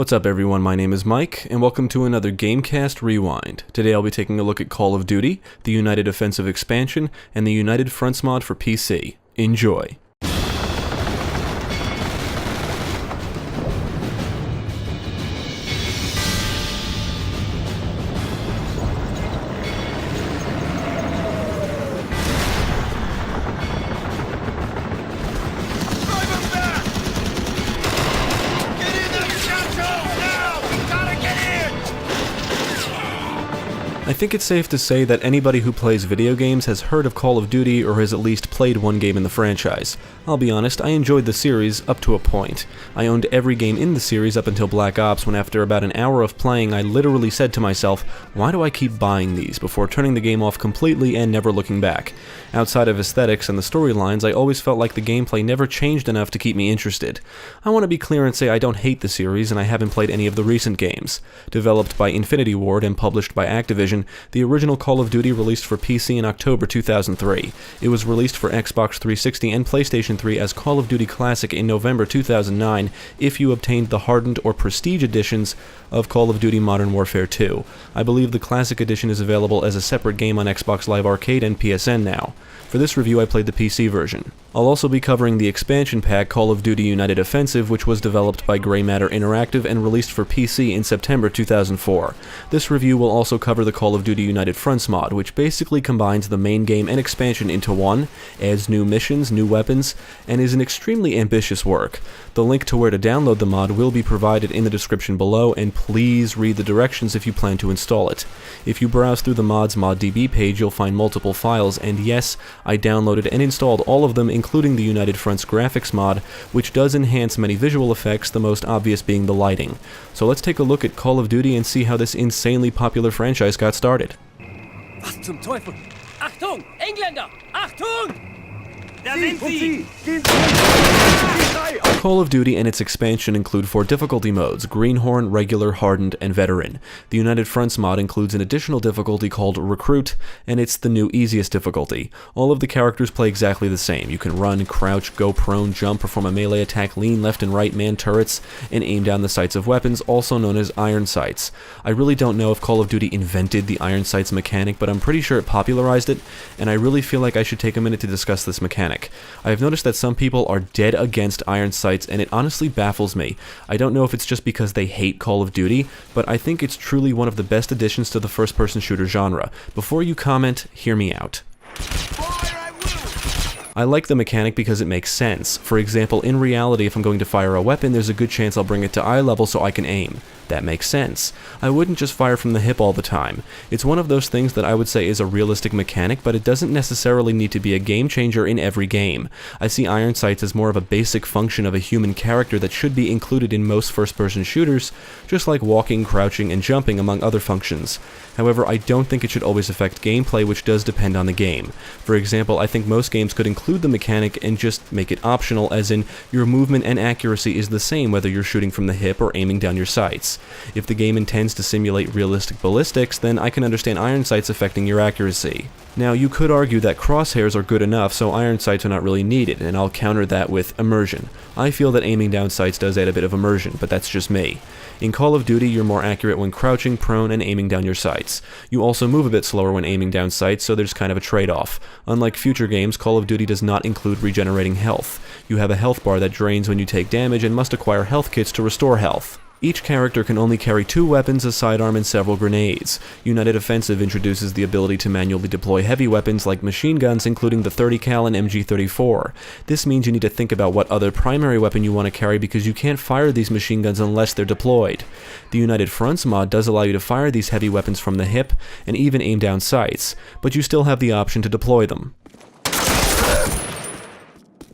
What's up everyone, my name is Mike, and welcome to another GameCast Rewind. Today I'll be taking a look at Call of Duty, the United Offensive Expansion, and the United Fronts mod for PC. Enjoy! I think it's safe to say that anybody who plays video games has heard of Call of Duty or has at least played one game in the franchise. I'll be honest, I enjoyed the series up to a point. I owned every game in the series up until Black Ops, when after about an hour of playing I literally said to myself, why do I keep buying these, before turning the game off completely and never looking back. Outside of aesthetics and the storylines, I always felt like the gameplay never changed enough to keep me interested. I want to be clear and say I don't hate the series, and I haven't played any of the recent games. Developed by Infinity Ward and published by Activision, the original Call of Duty released for PC in October 2003. It was released for Xbox 360 and PlayStation 3 as Call of Duty Classic in November 2009 if you obtained the hardened or prestige editions of Call of Duty Modern Warfare 2. I believe the Classic Edition is available as a separate game on Xbox Live Arcade and PSN now. For this review I played the PC version. I'll also be covering the expansion pack Call of Duty United Offensive, which was developed by Grey Matter Interactive and released for PC in September 2004. This review will also cover the Call of Duty United Fronts mod, which basically combines the main game and expansion into one, adds new missions, new weapons, and is an extremely ambitious work. The link to where to download the mod will be provided in the description below, and please read the directions if you plan to install it. If you browse through the mod's ModDB page, you'll find multiple files, and yes, I downloaded and installed all of them, including the United Fronts graphics mod, which does enhance many visual effects, the most obvious being the lighting. So let's take a look at Call of Duty and see how this insanely popular franchise got started. Was zum Teufel? Achtung! Engländer! Achtung! Da sind sie! Call of Duty and its expansion include 4 difficulty modes: Greenhorn, Regular, Hardened, and Veteran. The United Fronts mod includes an additional difficulty called Recruit, and it's the new easiest difficulty. All of the characters play exactly the same. You can run, crouch, go prone, jump, perform a melee attack, lean left and right, man turrets, and aim down the sights of weapons, also known as iron sights. I really don't know if Call of Duty invented the iron sights mechanic, but I'm pretty sure it popularized it, and I really feel like I should take a minute to discuss this mechanic. I have noticed that some people are dead against iron sights, and it honestly baffles me. I don't know if it's just because they hate Call of Duty, but I think it's truly one of the best additions to the first-person shooter genre. Before you comment, hear me out. I like the mechanic because it makes sense. For example, in reality, if I'm going to fire a weapon, there's a good chance I'll bring it to eye level so I can aim. That makes sense. I wouldn't just fire from the hip all the time. It's one of those things that I would say is a realistic mechanic, but it doesn't necessarily need to be a game changer in every game. I see iron sights as more of a basic function of a human character that should be included in most first-person shooters, just like walking, crouching, and jumping, among other functions. However, I don't think it should always affect gameplay, which does depend on the game. For example, I think most games could include the mechanic and just make it optional, as in, your movement and accuracy is the same whether you're shooting from the hip or aiming down your sights. If the game intends to simulate realistic ballistics, then I can understand iron sights affecting your accuracy. Now, you could argue that crosshairs are good enough, so iron sights are not really needed, and I'll counter that with immersion. I feel that aiming down sights does add a bit of immersion, but that's just me. In Call of Duty, you're more accurate when crouching, prone, and aiming down your sights. You also move a bit slower when aiming down sights, so there's kind of a trade-off. Unlike future games, Call of Duty does not include regenerating health. You have a health bar that drains when you take damage and must acquire health kits to restore health. Each character can only carry 2 weapons, a sidearm, and several grenades. United Offensive introduces the ability to manually deploy heavy weapons like machine guns, including the 30 cal and MG34. This means you need to think about what other primary weapon you want to carry, because you can't fire these machine guns unless they're deployed. The United Fronts mod does allow you to fire these heavy weapons from the hip, and even aim down sights, but you still have the option to deploy them.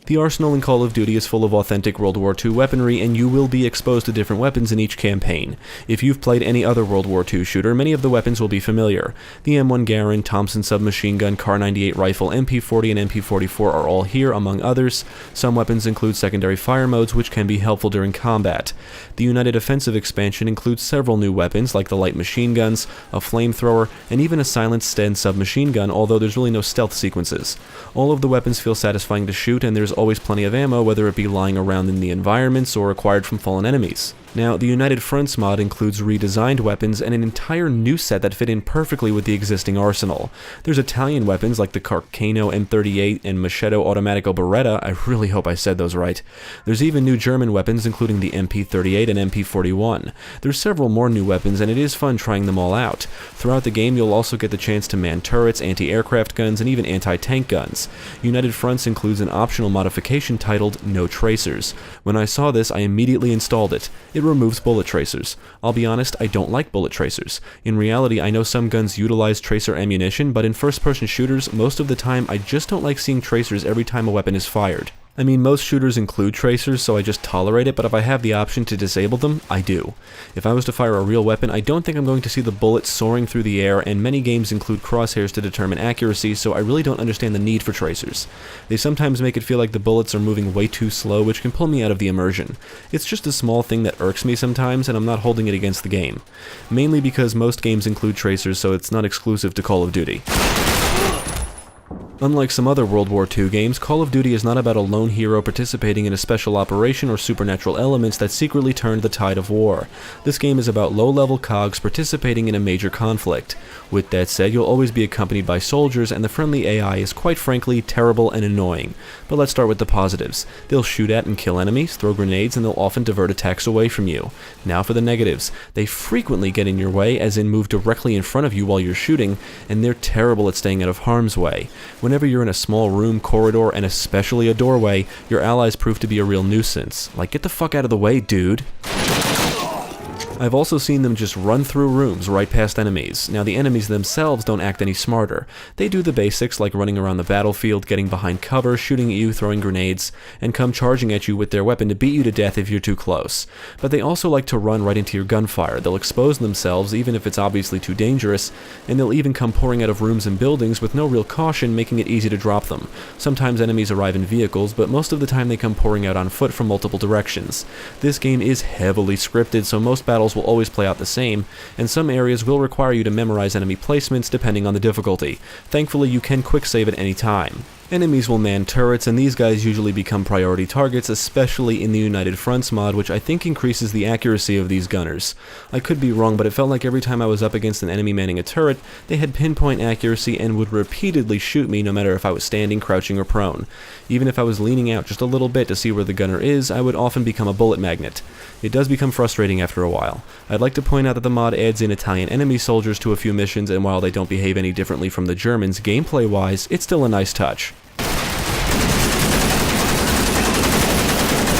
The arsenal in Call of Duty is full of authentic World War II weaponry, and you will be exposed to different weapons in each campaign. If you've played any other World War II shooter, many of the weapons will be familiar. The M1 Garand, Thompson submachine gun, Kar 98 rifle, MP40 and MP44 are all here, among others. Some weapons include secondary fire modes, which can be helpful during combat. The United Offensive expansion includes several new weapons, like the light machine guns, a flamethrower, and even a silenced Sten submachine gun, although there's really no stealth sequences. All of the weapons feel satisfying to shoot, and there's always plenty of ammo, whether it be lying around in the environments or acquired from fallen enemies. Now, the United Fronts mod includes redesigned weapons and an entire new set that fit in perfectly with the existing arsenal. There's Italian weapons like the Carcano M38 and Machetto Automatico Beretta, I really hope I said those right. There's even new German weapons including the MP38 and MP41. There's several more new weapons and it is fun trying them all out. Throughout the game you'll also get the chance to man turrets, anti-aircraft guns, and even anti-tank guns. United Fronts includes an optional modification titled No Tracers. When I saw this, I immediately installed it. It removes bullet tracers. I'll be honest, I don't like bullet tracers. In reality, I know some guns utilize tracer ammunition, but in first-person shooters, most of the time I just don't like seeing tracers every time a weapon is fired. I mean, most shooters include tracers, so I just tolerate it, but if I have the option to disable them, I do. If I was to fire a real weapon, I don't think I'm going to see the bullet soaring through the air, and many games include crosshairs to determine accuracy, so I really don't understand the need for tracers. They sometimes make it feel like the bullets are moving way too slow, which can pull me out of the immersion. It's just a small thing that irks me sometimes, and I'm not holding it against the game. Mainly because most games include tracers, so it's not exclusive to Call of Duty. Unlike some other World War II games, Call of Duty is not about a lone hero participating in a special operation or supernatural elements that secretly turned the tide of war. This game is about low-level cogs participating in a major conflict. With that said, you'll always be accompanied by soldiers, and the friendly AI is quite frankly terrible and annoying. But let's start with the positives. They'll shoot at and kill enemies, throw grenades, and they'll often divert attacks away from you. Now for the negatives. They frequently get in your way, as in move directly in front of you while you're shooting, and they're terrible at staying out of harm's way. Whenever you're in a small room, corridor, and especially a doorway, your allies prove to be a real nuisance. Like, get the fuck out of the way, dude. I've also seen them just run through rooms right past enemies. Now, the enemies themselves don't act any smarter. They do the basics like running around the battlefield, getting behind cover, shooting at you, throwing grenades, and come charging at you with their weapon to beat you to death if you're too close. But they also like to run right into your gunfire. They'll expose themselves even if it's obviously too dangerous, and they'll even come pouring out of rooms and buildings with no real caution, making it easy to drop them. Sometimes enemies arrive in vehicles, but most of the time they come pouring out on foot from multiple directions. This game is heavily scripted, so most battles will always play out the same, and some areas will require you to memorize enemy placements depending on the difficulty. Thankfully, you can quick save at any time. Enemies will man turrets, and these guys usually become priority targets, especially in the United Fronts mod, which I think increases the accuracy of these gunners. I could be wrong, but it felt like every time I was up against an enemy manning a turret, they had pinpoint accuracy and would repeatedly shoot me no matter if I was standing, crouching, or prone. Even if I was leaning out just a little bit to see where the gunner is, I would often become a bullet magnet. It does become frustrating after a while. I'd like to point out that the mod adds in Italian enemy soldiers to a few missions, and while they don't behave any differently from the Germans, gameplay-wise, it's still a nice touch.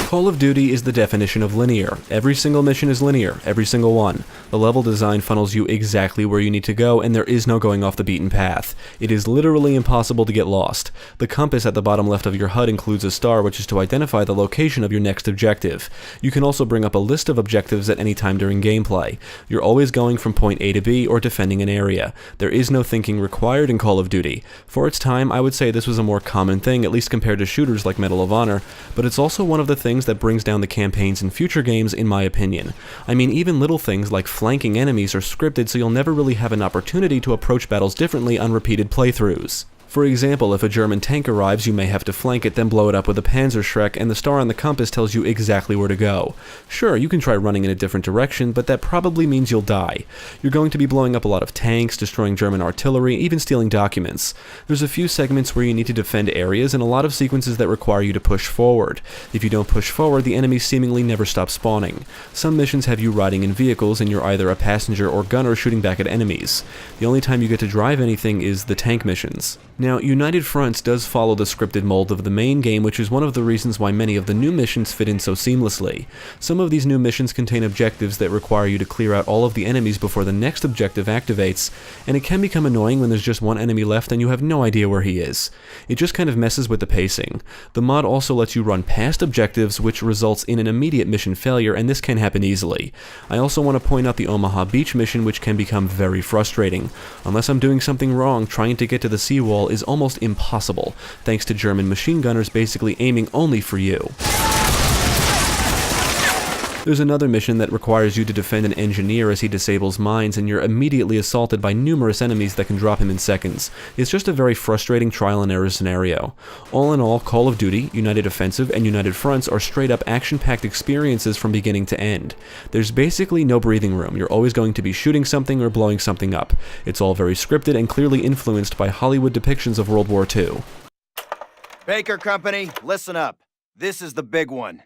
Call of Duty is the definition of linear. Every single mission is linear, every single one. The level design funnels you exactly where you need to go, and there is no going off the beaten path. It is literally impossible to get lost. The compass at the bottom left of your HUD includes a star, which is to identify the location of your next objective. You can also bring up a list of objectives at any time during gameplay. You're always going from point A to B or defending an area. There is no thinking required in Call of Duty. For its time, I would say this was a more common thing, at least compared to shooters like Medal of Honor, but it's also one of the things that brings down the campaigns in future games, in my opinion. I mean, even little things like flanking enemies are scripted, so you'll never really have an opportunity to approach battles differently on repeated playthroughs. For example, if a German tank arrives, you may have to flank it, then blow it up with a Panzerschreck, and the star on the compass tells you exactly where to go. Sure, you can try running in a different direction, but that probably means you'll die. You're going to be blowing up a lot of tanks, destroying German artillery, even stealing documents. There's a few segments where you need to defend areas, and a lot of sequences that require you to push forward. If you don't push forward, the enemies seemingly never stop spawning. Some missions have you riding in vehicles, and you're either a passenger or gunner shooting back at enemies. The only time you get to drive anything is the tank missions. Now, United Fronts does follow the scripted mold of the main game, which is one of the reasons why many of the new missions fit in so seamlessly. Some of these new missions contain objectives that require you to clear out all of the enemies before the next objective activates, and it can become annoying when there's just one enemy left and you have no idea where he is. It just kind of messes with the pacing. The mod also lets you run past objectives, which results in an immediate mission failure, and this can happen easily. I also want to point out the Omaha Beach mission, which can become very frustrating. Unless I'm doing something wrong, trying to get to the seawall is almost impossible, thanks to German machine gunners basically aiming only for you. There's another mission that requires you to defend an engineer as he disables mines, and you're immediately assaulted by numerous enemies that can drop him in seconds. It's just a very frustrating trial and error scenario. All in all, Call of Duty, United Offensive, and United Fronts are straight up action-packed experiences from beginning to end. There's basically no breathing room. You're always going to be shooting something or blowing something up. It's all very scripted and clearly influenced by Hollywood depictions of World War II. Baker Company, listen up. This is the big one.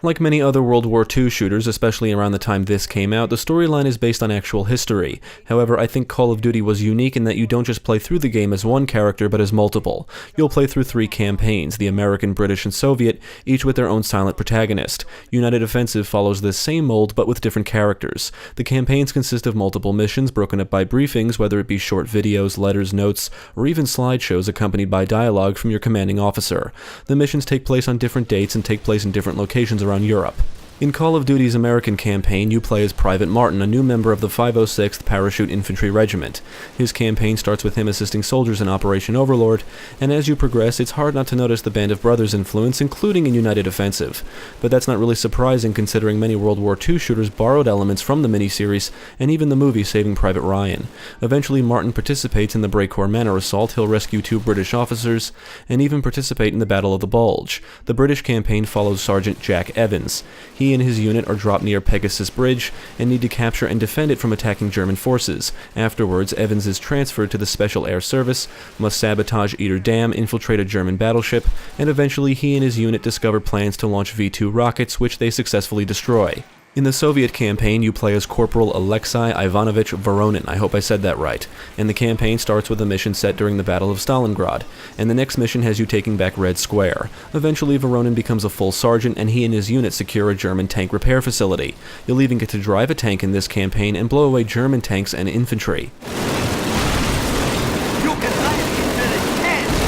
Like many other World War II shooters, especially around the time this came out, the storyline is based on actual history. However, I think Call of Duty was unique in that you don't just play through the game as one character, but as multiple. You'll play through 3 campaigns, the American, British, and Soviet, each with their own silent protagonist. United Offensive follows this same mold, but with different characters. The campaigns consist of multiple missions broken up by briefings, whether it be short videos, letters, notes, or even slideshows accompanied by dialogue from your commanding officer. The missions take place on different dates and take place in different locations around Europe. In Call of Duty's American campaign, you play as Private Martin, a new member of the 506th Parachute Infantry Regiment. His campaign starts with him assisting soldiers in Operation Overlord, and as you progress, it's hard not to notice the Band of Brothers influence, including in United Offensive. But that's not really surprising considering many World War II shooters borrowed elements from the miniseries, and even the movie Saving Private Ryan. Eventually, Martin participates in the Breakcore Manor assault, he'll rescue 2 British officers, and even participate in the Battle of the Bulge. The British campaign follows Sergeant Jack Evans. He and his unit are dropped near Pegasus Bridge and need to capture and defend it from attacking German forces. Afterwards, Evans is transferred to the Special Air Service, must sabotage Eater Dam, infiltrate a German battleship, and eventually he and his unit discover plans to launch V-2 rockets, which they successfully destroy. In the Soviet campaign, you play as Corporal Alexei Ivanovich Voronin, I hope I said that right, and the campaign starts with a mission set during the Battle of Stalingrad, and the next mission has you taking back Red Square. Eventually, Voronin becomes a full sergeant, and he and his unit secure a German tank repair facility. You'll even get to drive a tank in this campaign and blow away German tanks and infantry.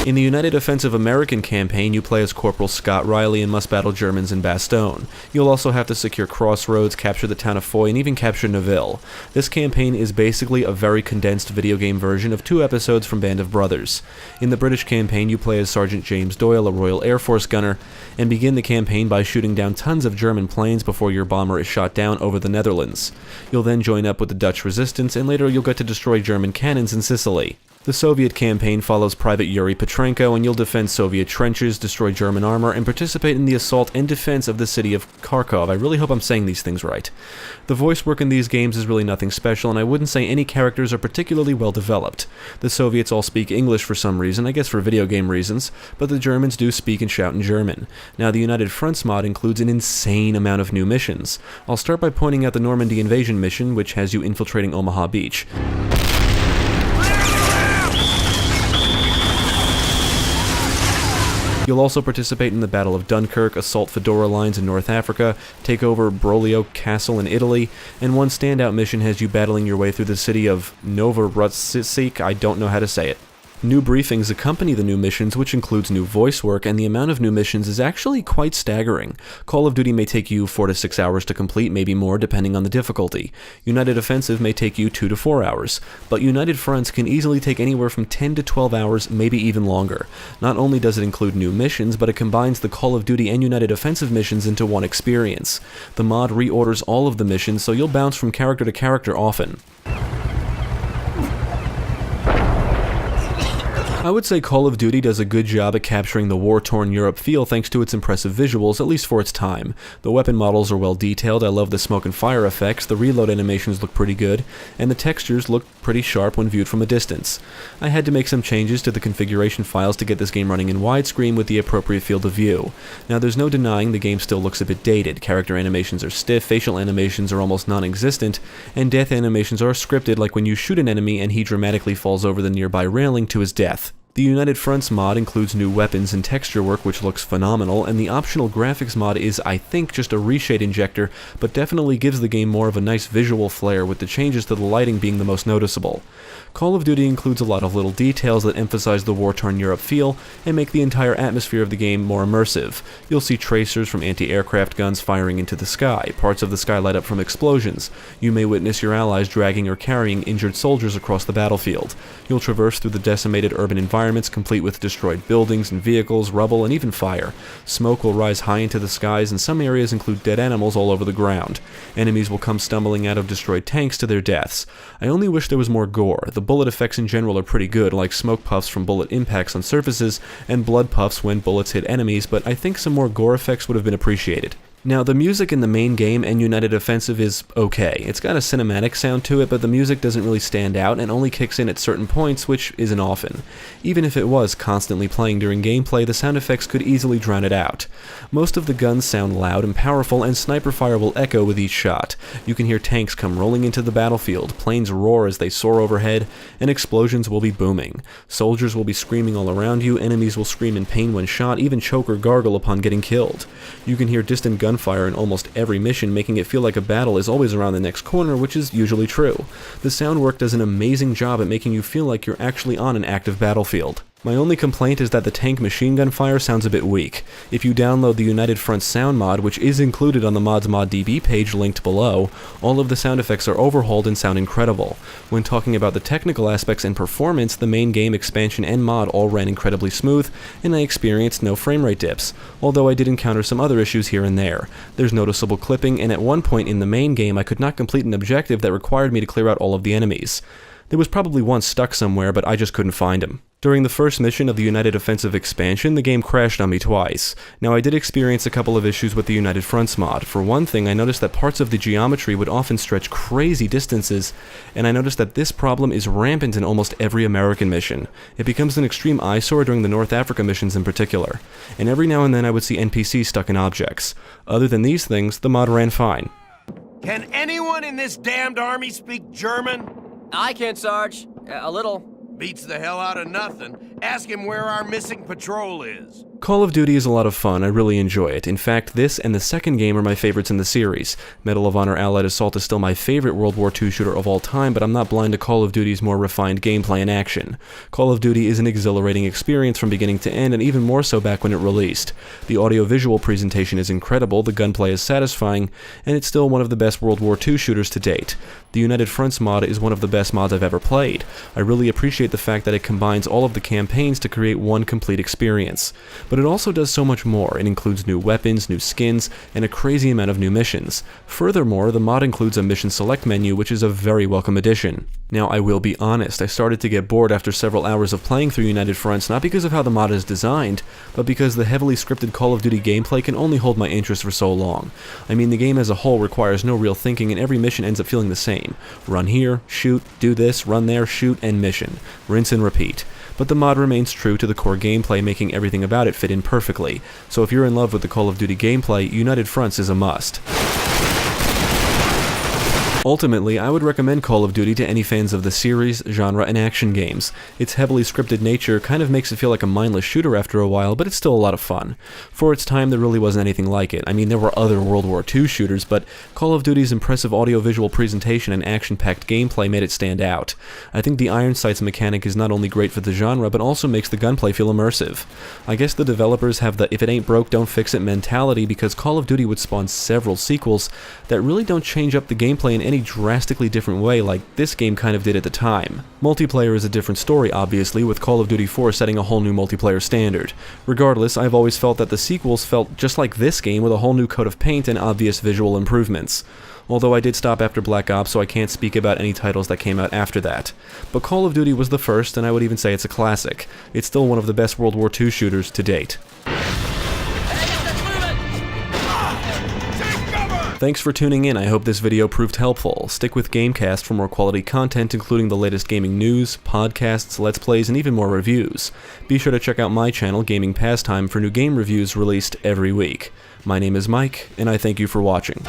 In the United Offensive American campaign, you play as Corporal Scott Riley and must battle Germans in Bastogne. You'll also have to secure Crossroads, capture the town of Foy, and even capture Neuville. This campaign is basically a very condensed video game version of 2 episodes from Band of Brothers. In the British campaign, you play as Sergeant James Doyle, a Royal Air Force gunner, and begin the campaign by shooting down tons of German planes before your bomber is shot down over the Netherlands. You'll then join up with the Dutch resistance, and later you'll get to destroy German cannons in Sicily. The Soviet campaign follows Private Yuri Petrenko, and you'll defend Soviet trenches, destroy German armor, and participate in the assault and defense of the city of Kharkov. I really hope I'm saying these things right. The voice work in these games is really nothing special, and I wouldn't say any characters are particularly well developed. The Soviets all speak English for some reason, I guess for video game reasons, but the Germans do speak and shout in German. Now, the United Fronts mod includes an insane amount of new missions. I'll start by pointing out the Normandy invasion mission, which has you infiltrating Omaha Beach. You'll also participate in the Battle of Dunkirk, assault Fedora lines in North Africa, take over Broglio Castle in Italy, and one standout mission has you battling your way through the city of Novorossiysk, I don't know how to say it. New briefings accompany the new missions, which includes new voice work, and the amount of new missions is actually quite staggering. Call of Duty may take you 4 to 6 hours to complete, maybe more depending on the difficulty. United Offensive may take you 2 to 4 hours, but United Fronts can easily take anywhere from 10 to 12 hours, maybe even longer. Not only does it include new missions, but it combines the Call of Duty and United Offensive missions into one experience. The mod reorders all of the missions, so you'll bounce from character to character often. I would say Call of Duty does a good job at capturing the war-torn Europe feel thanks to its impressive visuals, at least for its time. The weapon models are well detailed, I love the smoke and fire effects, the reload animations look pretty good, and the textures look pretty sharp when viewed from a distance. I had to make some changes to the configuration files to get this game running in widescreen with the appropriate field of view. Now, there's no denying the game still looks a bit dated. Character animations are stiff, facial animations are almost non-existent, and death animations are scripted, like when you shoot an enemy and he dramatically falls over the nearby railing to his death. The United Fronts mod includes new weapons and texture work, which looks phenomenal, and the optional graphics mod is, I think, just a reshade injector, but definitely gives the game more of a nice visual flair, with the changes to the lighting being the most noticeable. Call of Duty includes a lot of little details that emphasize the war-torn Europe feel and make the entire atmosphere of the game more immersive. You'll see tracers from anti-aircraft guns firing into the sky, parts of the sky light up from explosions. You may witness your allies dragging or carrying injured soldiers across the battlefield. You'll traverse through the decimated urban environments complete with destroyed buildings and vehicles, rubble, and even fire. Smoke will rise high into the skies, and some areas include dead animals all over the ground. Enemies will come stumbling out of destroyed tanks to their deaths. I only wish there was more gore. The bullet effects in general are pretty good, like smoke puffs from bullet impacts on surfaces and blood puffs when bullets hit enemies, but I think some more gore effects would have been appreciated. Now, the music in the main game and United Offensive is okay. It's got a cinematic sound to it, but the music doesn't really stand out and only kicks in at certain points, which isn't often. Even if it was constantly playing during gameplay, the sound effects could easily drown it out. Most of the guns sound loud and powerful, and sniper fire will echo with each shot. You can hear tanks come rolling into the battlefield, planes roar as they soar overhead, and explosions will be booming. Soldiers will be screaming all around you, enemies will scream in pain when shot, even choke or gargle upon getting killed. You can hear distant gunfire in almost every mission, making it feel like a battle is always around the next corner, which is usually true. The sound work does an amazing job at making you feel like you're actually on an active battlefield. My only complaint is that the tank machine gun fire sounds a bit weak. If you download the United Front sound mod, which is included on the mod's ModDB page linked below, all of the sound effects are overhauled and sound incredible. When talking about the technical aspects and performance, the main game, expansion, and mod all ran incredibly smooth, and I experienced no frame rate dips, although I did encounter some other issues here and there. There's noticeable clipping, and at one point in the main game I could not complete an objective that required me to clear out all of the enemies. There was probably one stuck somewhere, but I just couldn't find him. During the first mission of the United Offensive expansion, the game crashed on me twice. Now, I did experience a couple of issues with the United Fronts mod. For one thing, I noticed that parts of the geometry would often stretch crazy distances, and I noticed that this problem is rampant in almost every American mission. It becomes an extreme eyesore during the North Africa missions in particular, and every now and then I would see NPCs stuck in objects. Other than these things, the mod ran fine. Can anyone in this damned army speak German? I can, Sarge. A little. Beats the hell out of nothing. Ask him where our missing patrol is. Call of Duty is a lot of fun. I really enjoy it. In fact, this and the second game are my favorites in the series. Medal of Honor Allied Assault is still my favorite World War II shooter of all time, but I'm not blind to Call of Duty's more refined gameplay and action. Call of Duty is an exhilarating experience from beginning to end, and even more so back when it released. The audio-visual presentation is incredible, the gunplay is satisfying, and it's still one of the best World War II shooters to date. The United Fronts mod is one of the best mods I've ever played. I really appreciate the fact that it combines all of the campaigns to create one complete experience. But it also does so much more. It includes new weapons, new skins, and a crazy amount of new missions. Furthermore, the mod includes a mission select menu, which is a very welcome addition. Now, I will be honest, I started to get bored after several hours of playing through United Fronts, not because of how the mod is designed, but because the heavily scripted Call of Duty gameplay can only hold my interest for so long. I mean, the game as a whole requires no real thinking, and every mission ends up feeling the same. Run here, shoot, do this, run there, shoot, and mission. Rinse and repeat. But the mod remains true to the core gameplay, making everything about it fit in perfectly. So if you're in love with the Call of Duty gameplay, United Fronts is a must. Ultimately, I would recommend Call of Duty to any fans of the series, genre, and action games. Its heavily scripted nature kind of makes it feel like a mindless shooter after a while, but it's still a lot of fun. For its time, there really wasn't anything like it. I mean, there were other World War II shooters, but Call of Duty's impressive audio-visual presentation and action-packed gameplay made it stand out. I think the iron sights mechanic is not only great for the genre, but also makes the gunplay feel immersive. I guess the developers have the if it ain't broke, don't fix it mentality, because Call of Duty would spawn several sequels that really don't change up the gameplay in any drastically different way like this game kind of did at the time. Multiplayer is a different story, obviously, with Call of Duty 4 setting a whole new multiplayer standard. Regardless, I've always felt that the sequels felt just like this game with a whole new coat of paint and obvious visual improvements. Although I did stop after Black Ops, so I can't speak about any titles that came out after that. But Call of Duty was the first, and I would even say it's a classic. It's still one of the best World War II shooters to date. Thanks for tuning in. I hope this video proved helpful. Stick with GameCast for more quality content, including the latest gaming news, podcasts, let's plays, and even more reviews. Be sure to check out my channel, Gaming Pastime, for new game reviews released every week. My name is Mike, and I thank you for watching.